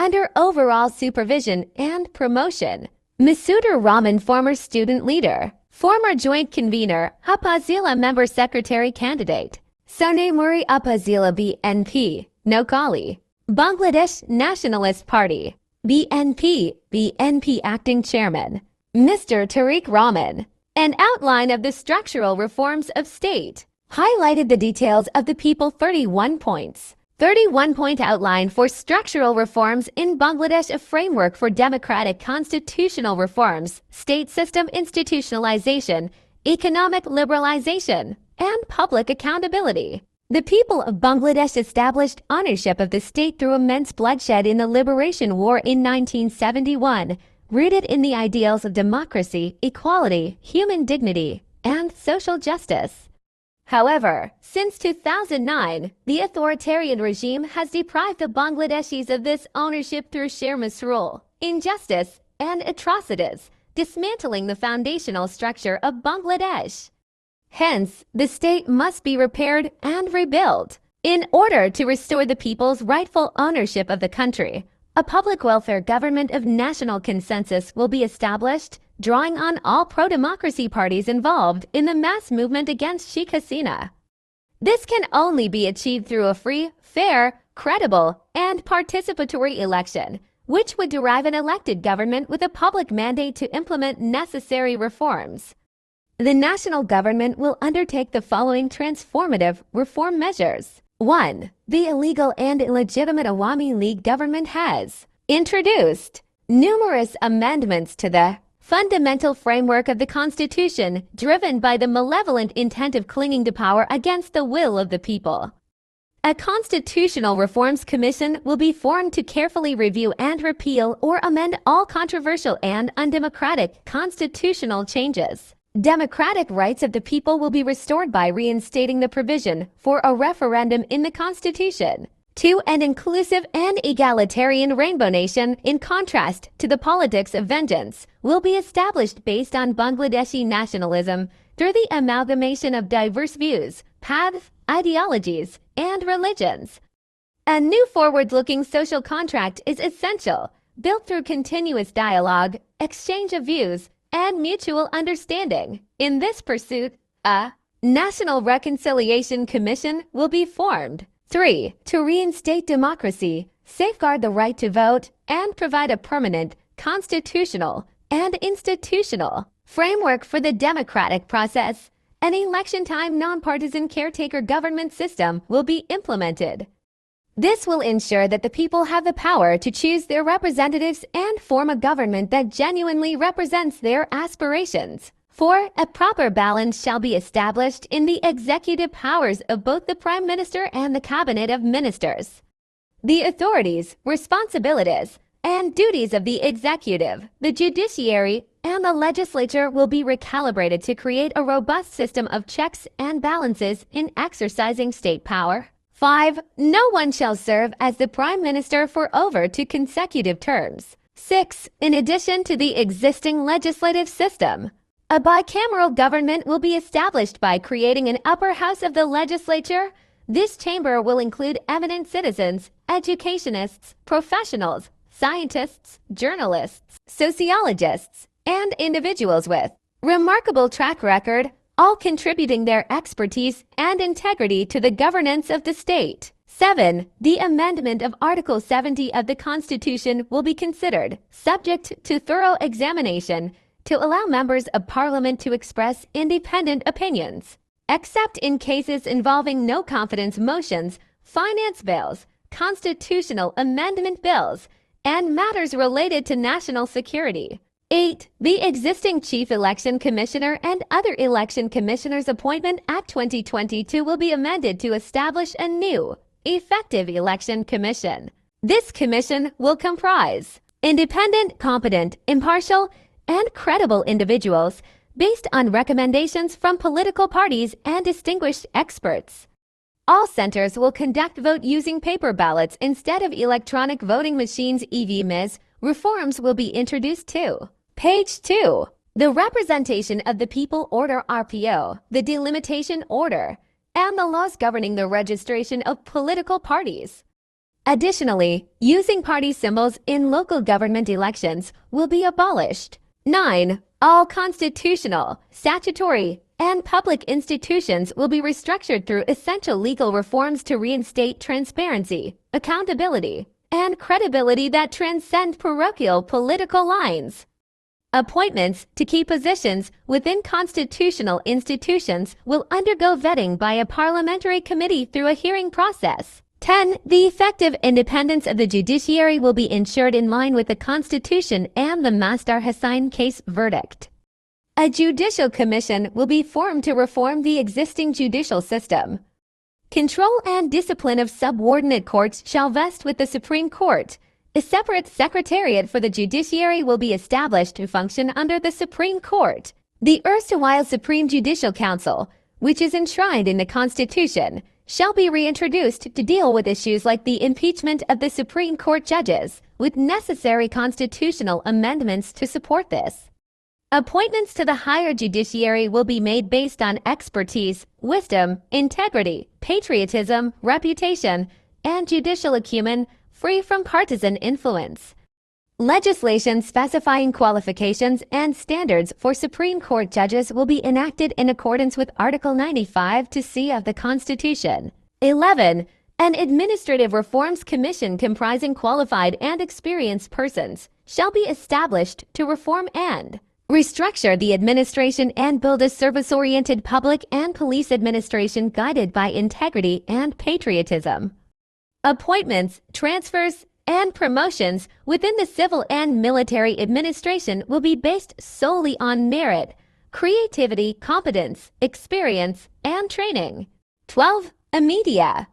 under overall supervision and promotion. Masudur Rahman, former student leader, former joint convener, Upazila member secretary candidate. Sone Muri Upazila BNP, Nokali. Bangladesh Nationalist Party, BNP acting chairman, Mr. Tariq Rahman. An outline of the structural reforms of state highlighted the details of the People 31 points. 31-point outline for structural reforms in Bangladesh, a framework for democratic constitutional reforms, state system institutionalization, economic liberalization, and public accountability. The people of Bangladesh established ownership of the state through immense bloodshed in the Liberation War in 1971, rooted in the ideals of democracy, equality, human dignity, and social justice. However, since 2009, the authoritarian regime has deprived the Bangladeshis of this ownership through sheer misrule, injustice, and atrocities, dismantling the foundational structure of Bangladesh. Hence, the state must be repaired and rebuilt. In order to restore the people's rightful ownership of the country, a public welfare government of national consensus will be established, drawing on all pro-democracy parties involved in the mass movement against Sheikh Hasina. This can only be achieved through a free, fair, credible, and participatory election, which would derive an elected government with a public mandate to implement necessary reforms. The national government will undertake the following transformative reform measures. 1. The illegal and illegitimate Awami League government has introduced numerous amendments to the fundamental framework of the Constitution, driven by the malevolent intent of clinging to power against the will of the people. A Constitutional Reforms Commission will be formed to carefully review and repeal or amend all controversial and undemocratic constitutional changes. Democratic rights of the people will be restored by reinstating the provision for a referendum in the Constitution. 2. An inclusive and egalitarian rainbow nation, in contrast to the politics of vengeance, will be established based on Bangladeshi nationalism through the amalgamation of diverse views, paths, ideologies, and religions. A new forward-looking social contract is essential, built through continuous dialogue, exchange of views, and mutual understanding. In this pursuit, a National Reconciliation Commission will be formed. 3. To reinstate democracy, safeguard the right to vote, and provide a permanent, constitutional, and institutional framework for the democratic process. An election-time nonpartisan caretaker government system will be implemented. This will ensure that the people have the power to choose their representatives and form a government that genuinely represents their aspirations. 4. A proper balance shall be established in the executive powers of both the Prime Minister and the Cabinet of Ministers. The authorities, responsibilities, and duties of the executive, the judiciary, and the legislature will be recalibrated to create a robust system of checks and balances in exercising state power. 5. No one shall serve as the Prime Minister for over 2 consecutive terms. 6. In addition to the existing legislative system, a bicameral government will be established by creating an upper house of the legislature. This chamber will include eminent citizens, educationists, professionals, scientists, journalists, sociologists, and individuals with remarkable track record, all contributing their expertise and integrity to the governance of the state. 7. The amendment of Article 70 of the Constitution will be considered, subject to thorough examination, to allow members of Parliament to express independent opinions, except in cases involving no confidence motions, finance bills, constitutional amendment bills, and matters related to national security. 8. The existing Chief Election Commissioner and other Election Commissioners Appointment Act 2022 will be amended to establish a new, effective election commission. This commission will comprise independent, competent, impartial, and credible individuals based on recommendations from political parties and distinguished experts. All centers will conduct vote using paper ballots instead of electronic voting machines (EVMs). Reforms will be introduced too. Page 2. The Representation of the People Order (RPO), the Delimitation Order, and the laws governing the registration of political parties. Additionally, using party symbols in local government elections will be abolished. 9. All constitutional, statutory, and public institutions will be restructured through essential legal reforms to reinstate transparency, accountability, and credibility that transcend parochial political lines. Appointments to key positions within constitutional institutions will undergo vetting by a parliamentary committee through a hearing process. 10. The effective independence of the judiciary will be ensured in line with the Constitution and the Masdar Hussain case verdict. A judicial commission will be formed to reform the existing judicial system. Control and discipline of subordinate courts shall vest with the Supreme Court. A separate secretariat for the judiciary will be established to function under the Supreme Court. The erstwhile Supreme Judicial Council, which is enshrined in the Constitution, shall be reintroduced to deal with issues like the impeachment of the Supreme Court judges, with necessary constitutional amendments to support this. Appointments to the higher judiciary will be made based on expertise, wisdom, integrity, patriotism, reputation, and judicial acumen free from partisan influence. Legislation specifying qualifications and standards for Supreme Court judges will be enacted in accordance with Article 95(c) of the Constitution. 11. An Administrative Reforms Commission comprising qualified and experienced persons shall be established to reform and restructure the administration and build a service-oriented public and police administration guided by integrity and patriotism. Appointments, transfers, and promotions within the civil and military administration will be based solely on merit, creativity, competence, experience, and training. 12. A media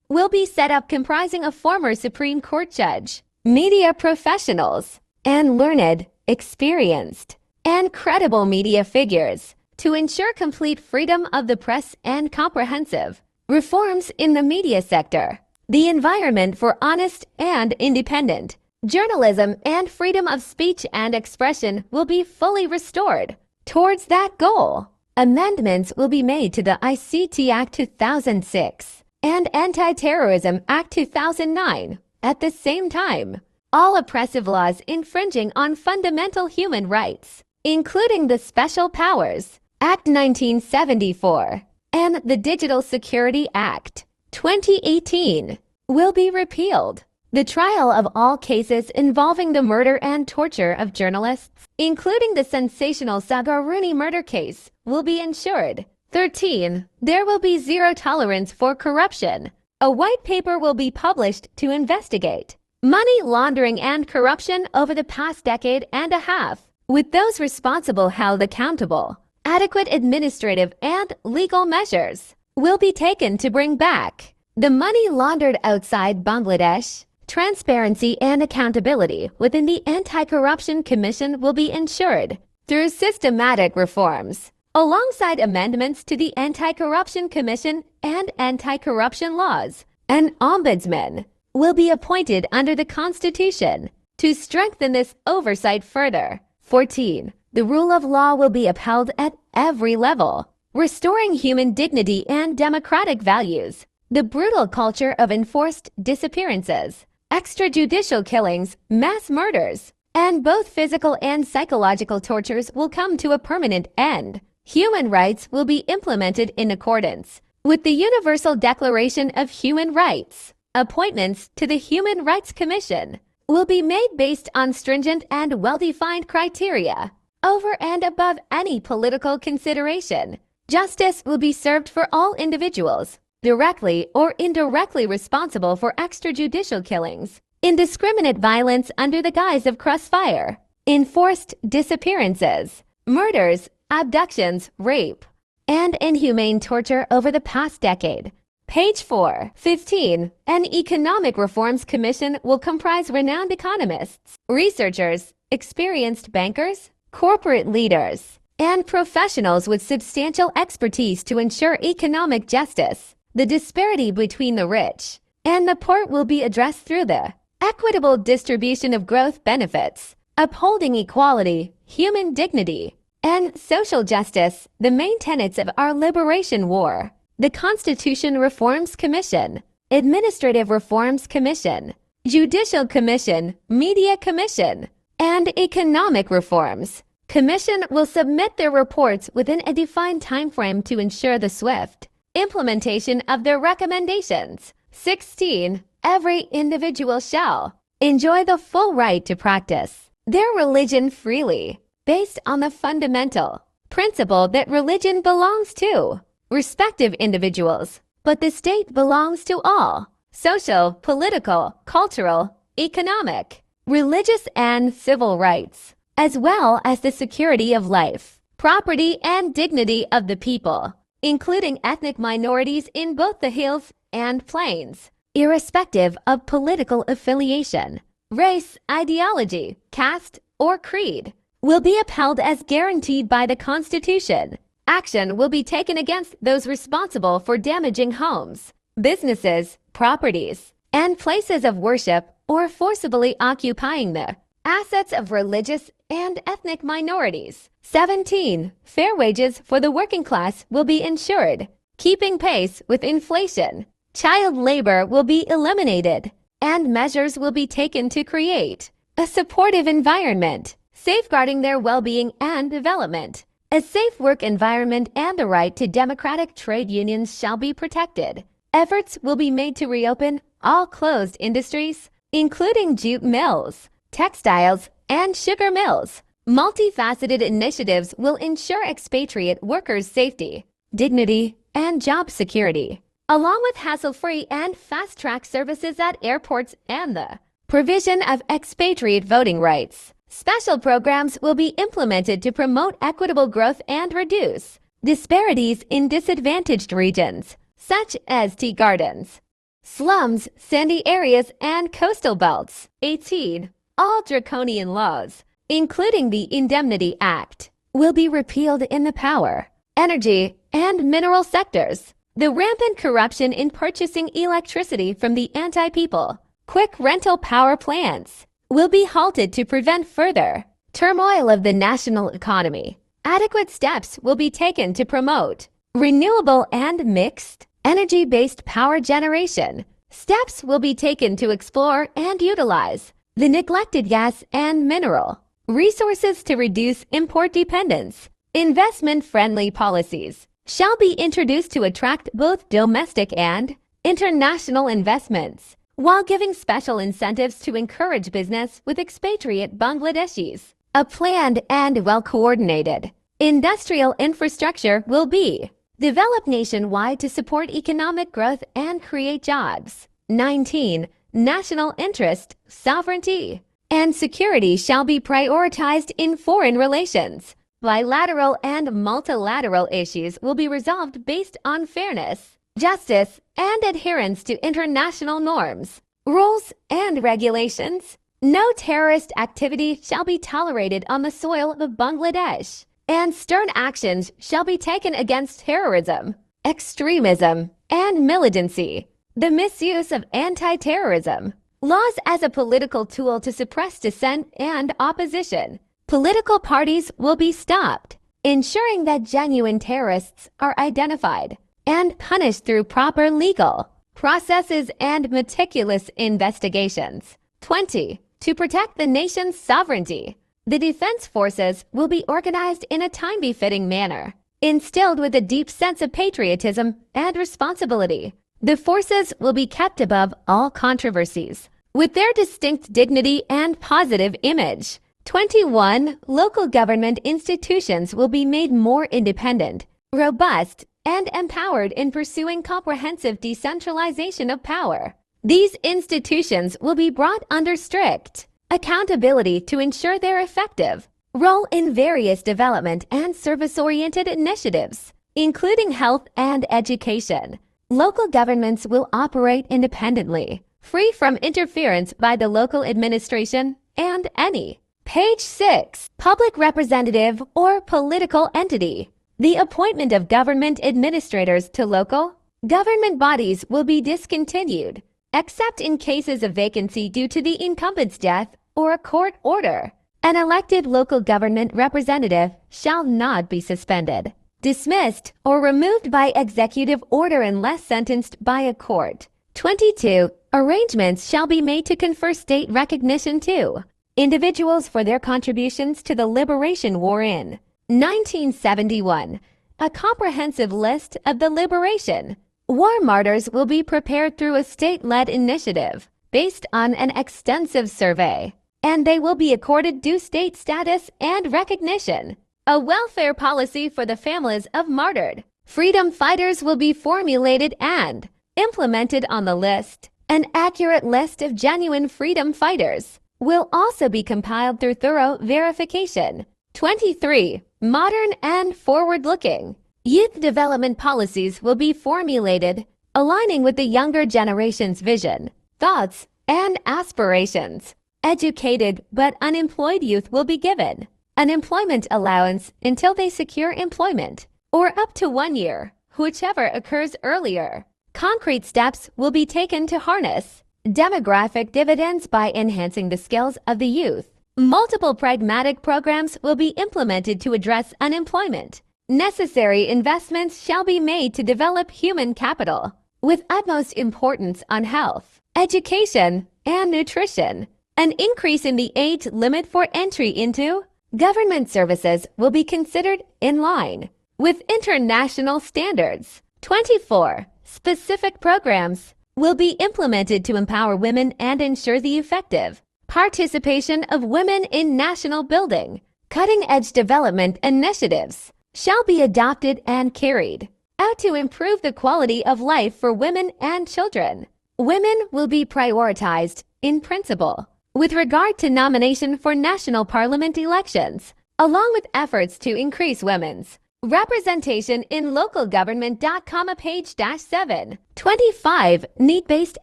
will be set up comprising a former Supreme Court judge, media professionals, and learned, experienced, and credible media figures to ensure complete freedom of the press and comprehensive reforms in the media sector. The environment for honest and independent journalism and freedom of speech and expression will be fully restored. Towards that goal, amendments will be made to the ICT Act 2006 and Anti-Terrorism Act 2009. At the same time, all oppressive laws infringing on fundamental human rights, including the Special Powers Act 1974 and the Digital Security Act 2018, will be repealed. The trial of all cases involving the murder and torture of journalists, including the sensational Sagaruni murder case, will be ensured. 13. There will be zero tolerance for corruption. A white paper will be published to investigate money laundering and corruption over the past decade and a half, with those responsible held accountable. Adequate administrative and legal measures will be taken to bring back the money laundered outside Bangladesh. Transparency and accountability within the Anti-Corruption Commission will be ensured through systematic reforms, alongside amendments to the Anti-Corruption Commission and anti-corruption laws. An ombudsman will be appointed under the Constitution to strengthen this oversight further. 14. The rule of law will be upheld at every level, restoring human dignity and democratic values. The brutal culture of enforced disappearances, extrajudicial killings, mass murders, and both physical and psychological tortures will come to a permanent end. Human rights will be implemented in accordance with the Universal Declaration of Human Rights. Appointments to the Human Rights Commission will be made based on stringent and well-defined criteria, over and above any political consideration. Justice will be served for all individuals directly or indirectly responsible for extrajudicial killings, indiscriminate violence under the guise of crossfire, enforced disappearances, murders, abductions, rape, and inhumane torture over the past decade. Page 4. 15. An Economic Reforms Commission will comprise renowned economists, researchers, experienced bankers, corporate leaders, and professionals with substantial expertise to ensure economic justice. The disparity between the rich and the poor will be addressed through the equitable distribution of growth benefits, upholding equality, human dignity, and social justice, the main tenets of our liberation war. The Constitution Reforms Commission Administrative Reforms Commission, Judicial Commission, Media Commission, and Economic Reforms. Commission will submit their reports within a defined timeframe to ensure the swift implementation of their recommendations. 16. Every individual shall enjoy the full right to practice their religion freely, based on the fundamental principle that religion belongs to respective individuals, but the state belongs to all. Social, political, cultural, economic, religious, and civil rights, as well as the security of life, property, and dignity of the people, including ethnic minorities in both the hills and plains, irrespective of political affiliation, race, ideology, caste, or creed, will be upheld as guaranteed by the Constitution. Action will be taken against those responsible for damaging homes, businesses, properties, and places of worship or forcibly occupying the assets of religious and ethnic minorities. 17. Fair wages for the working class will be ensured, keeping pace with inflation. Child labor will be eliminated, and measures will be taken to create a supportive environment, safeguarding their well-being and development. A safe work environment and the right to democratic trade unions shall be protected. Efforts will be made to reopen all closed industries, including jute mills, textiles, and sugar mills. Multifaceted initiatives will ensure expatriate workers' safety, dignity, and job security, along with hassle-free and fast-track services at airports and the provision of expatriate voting rights. Special programs will be implemented to promote equitable growth and reduce disparities in disadvantaged regions, such as tea gardens, slums, sandy areas, and coastal belts. 18. All draconian laws, including the Indemnity Act, will be repealed in the power, energy, and mineral sectors. The rampant corruption in purchasing electricity from the anti-people, quick rental power plants will be halted to prevent further turmoil of the national economy. Adequate steps will be taken to promote renewable and mixed energy-based power generation. Steps will be taken to explore and utilize the neglected gas and mineral resources to reduce import dependence. Investment-friendly policies shall be introduced to attract both domestic and international investments, while giving special incentives to encourage business with expatriate Bangladeshis. A planned and well-coordinated industrial infrastructure will be developed nationwide to support economic growth and create jobs. 19. National interest, sovereignty, and security shall be prioritized in foreign relations. Bilateral and multilateral issues will be resolved based on fairness, justice, and adherence to international norms, rules, and regulations. No terrorist activity shall be tolerated on the soil of Bangladesh, and stern actions shall be taken against terrorism, extremism, and militancy. The misuse of anti-terrorism laws as a political tool to suppress dissent and opposition. Political parties will be stopped, ensuring that genuine terrorists are identified and punished through proper legal processes and meticulous investigations. 20. To protect the nation's sovereignty, the defense forces will be organized in a time-befitting manner, instilled with a deep sense of patriotism and responsibility. The forces will be kept above all controversies, with their distinct dignity and positive image. 21. Local government institutions will be made more independent, robust, and empowered in pursuing comprehensive decentralization of power. These institutions will be brought under strict accountability to ensure their effective role in various development and service-oriented initiatives, including health and education. Local governments will operate independently, free from interference by the local administration and any. Page 6. Public representative or political entity. The appointment of government administrators to local government bodies will be discontinued, except in cases of vacancy due to the incumbent's death or a court order. An elected local government representative shall not be suspended, dismissed, or removed by executive order unless sentenced by a court. 22. Arrangements shall be made to confer state recognition to individuals for their contributions to the Liberation War in 1971. A comprehensive list of the Liberation War martyrs will be prepared through a state-led initiative based on an extensive survey, and they will be accorded due state status and recognition. A welfare policy for the families of martyred freedom fighters will be formulated and implemented on the list. An accurate list of genuine freedom fighters will also be compiled through thorough verification. 23. Modern and forward-looking youth development policies will be formulated, aligning with the younger generation's vision, thoughts, and aspirations. Educated but unemployed youth will be given an employment allowance until they secure employment, or up to 1 year, whichever occurs earlier. Concrete steps will be taken to harness demographic dividends by enhancing the skills of the youth. Multiple pragmatic programs will be implemented to address unemployment. Necessary investments shall be made to develop human capital, with utmost importance on health, education, and nutrition. An increase in the age limit for entry into government services will be considered in line with international standards. 24. Specific programs will be implemented to empower women and ensure the effective participation of women in national building. Cutting-edge development initiatives shall be adopted and carried out to improve the quality of life for women and children. Women will be prioritized in principle with regard to nomination for national parliament elections, along with efforts to increase women's representation in local government. Page -7. 25. Need-based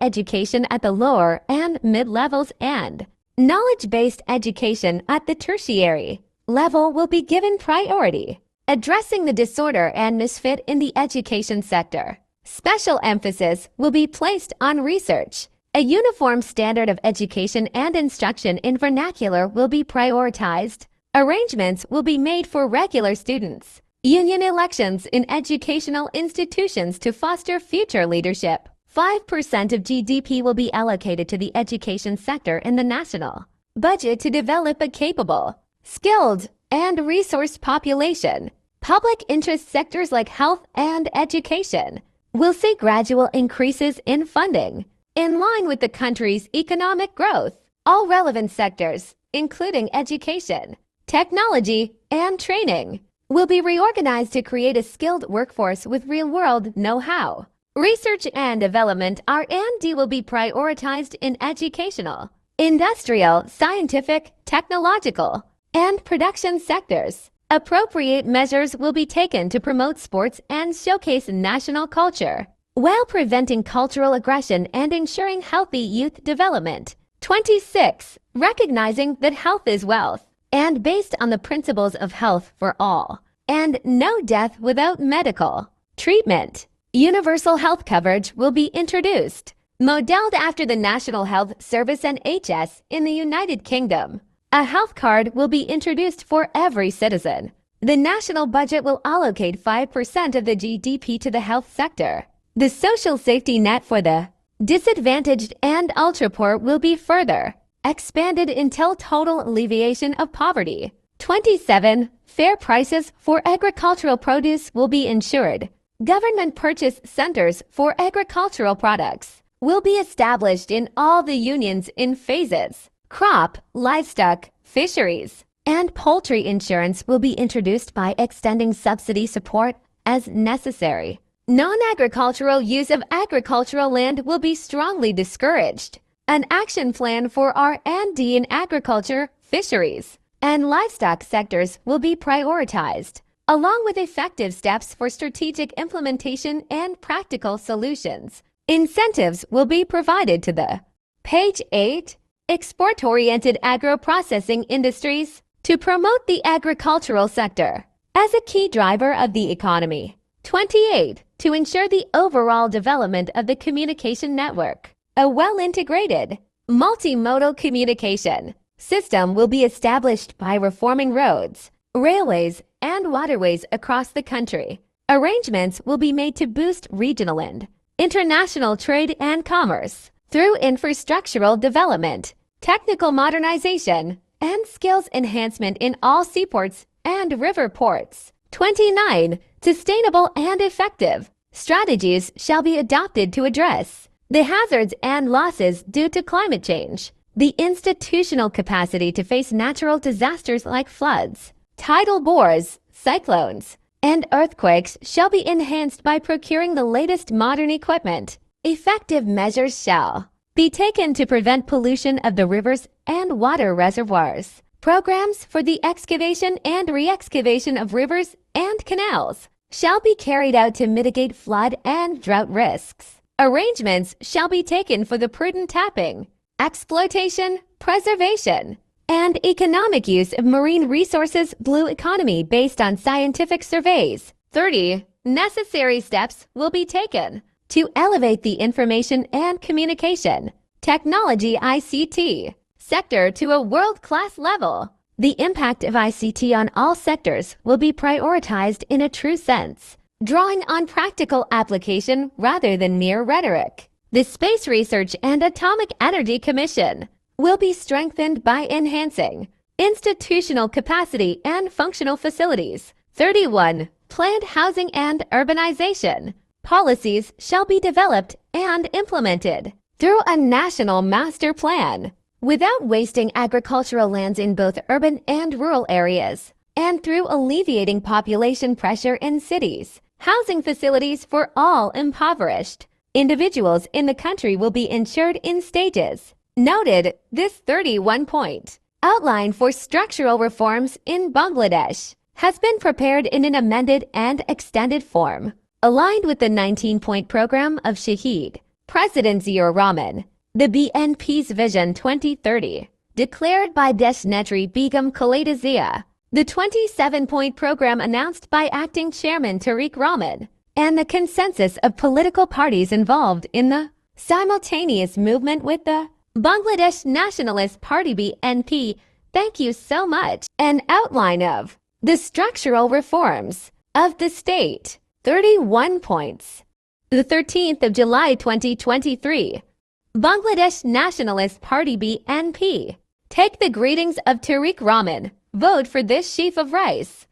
education at the lower and mid-levels and knowledge-based education at the tertiary level will be given priority. Addressing the disorder and misfit in the education sector, special emphasis will be placed on research. A uniform standard of education and instruction in vernacular will be prioritized. Arrangements will be made for regular students. Union elections in educational institutions to foster future leadership. 5% of GDP will be allocated to the education sector in the national budget to develop a capable, skilled, and resourced population. Public interest sectors like health and education will see gradual increases in funding in line with the country's economic growth. All relevant sectors, including education, technology, and training, will be reorganized to create a skilled workforce with real-world know-how. Research and development R&D will be prioritized in educational, industrial, scientific, technological, and production sectors. Appropriate measures will be taken to promote sports and showcase national culture, while preventing cultural aggression and ensuring healthy youth development. 26. Recognizing that health is wealth, and based on the principles of health for all, and no death without medical treatment. Universal health coverage will be introduced, modeled after the National Health Service NHS in the United Kingdom. A health card will be introduced for every citizen. The national budget will allocate 5% of the GDP to the health sector. The social safety net for the disadvantaged and ultra-poor will be further expanded until total alleviation of poverty. 27. Fair prices for agricultural produce will be ensured. Government purchase centers for agricultural products will be established in all the unions in phases. Crop, livestock, fisheries, and poultry insurance will be introduced by extending subsidy support as necessary. Non-agricultural use of agricultural land will be strongly discouraged. An action plan for R&D in agriculture, fisheries, and livestock sectors will be prioritized, along with effective steps for strategic implementation and practical solutions. Incentives will be provided to the Page 8. Export-oriented agro-processing industries to promote the agricultural sector as a key driver of the economy. 28. To ensure the overall development of the communication network, a well-integrated, multimodal communication system will be established by reforming roads, railways, and waterways across the country. Arrangements will be made to boost regional and international trade and commerce, through infrastructural development, technical modernization, and skills enhancement in all seaports and river ports. 29. Sustainable and effective strategies shall be adopted to address the hazards and losses due to climate change. The institutional capacity to face natural disasters like floods, tidal bores, cyclones, and earthquakes shall be enhanced by procuring the latest modern equipment. Effective measures shall be taken to prevent pollution of the rivers and water reservoirs. Programs for the excavation and re-excavation of rivers and canals shall be carried out to mitigate flood and drought risks. Arrangements shall be taken for the prudent tapping, exploitation, preservation, and economic use of marine resources blue economy based on scientific surveys. 30. Necessary steps will be taken to elevate the information and communication technology ICT sector to a world-class level. The impact of ICT on all sectors will be prioritized in a true sense, drawing on practical application rather than mere rhetoric. The Space Research and Atomic Energy Commission will be strengthened by enhancing institutional capacity and functional facilities. 31. Planned housing and urbanization policies shall be developed and implemented through a national master plan without wasting agricultural lands in both urban and rural areas, and through alleviating population pressure in cities. Housing facilities for all impoverished individuals in the country will be ensured in stages. Noted this 31-point outline for structural reforms in Bangladesh has been prepared in an amended and extended form, aligned with the 19-point program of Shahid President Ziaur Rahman, the BNP's Vision 2030, declared by Deshnetri Begum Khaleda Zia, the 27-point program announced by Acting Chairman Tariq Rahman, and the consensus of political parties involved in the simultaneous movement with the Bangladesh Nationalist Party BNP. Thank you so much. An outline of the structural reforms of the state. 31 points. The 13th of July 2023. Bangladesh Nationalist Party BNP. Take the greetings of Tariq Rahman. Vote for this sheaf of rice.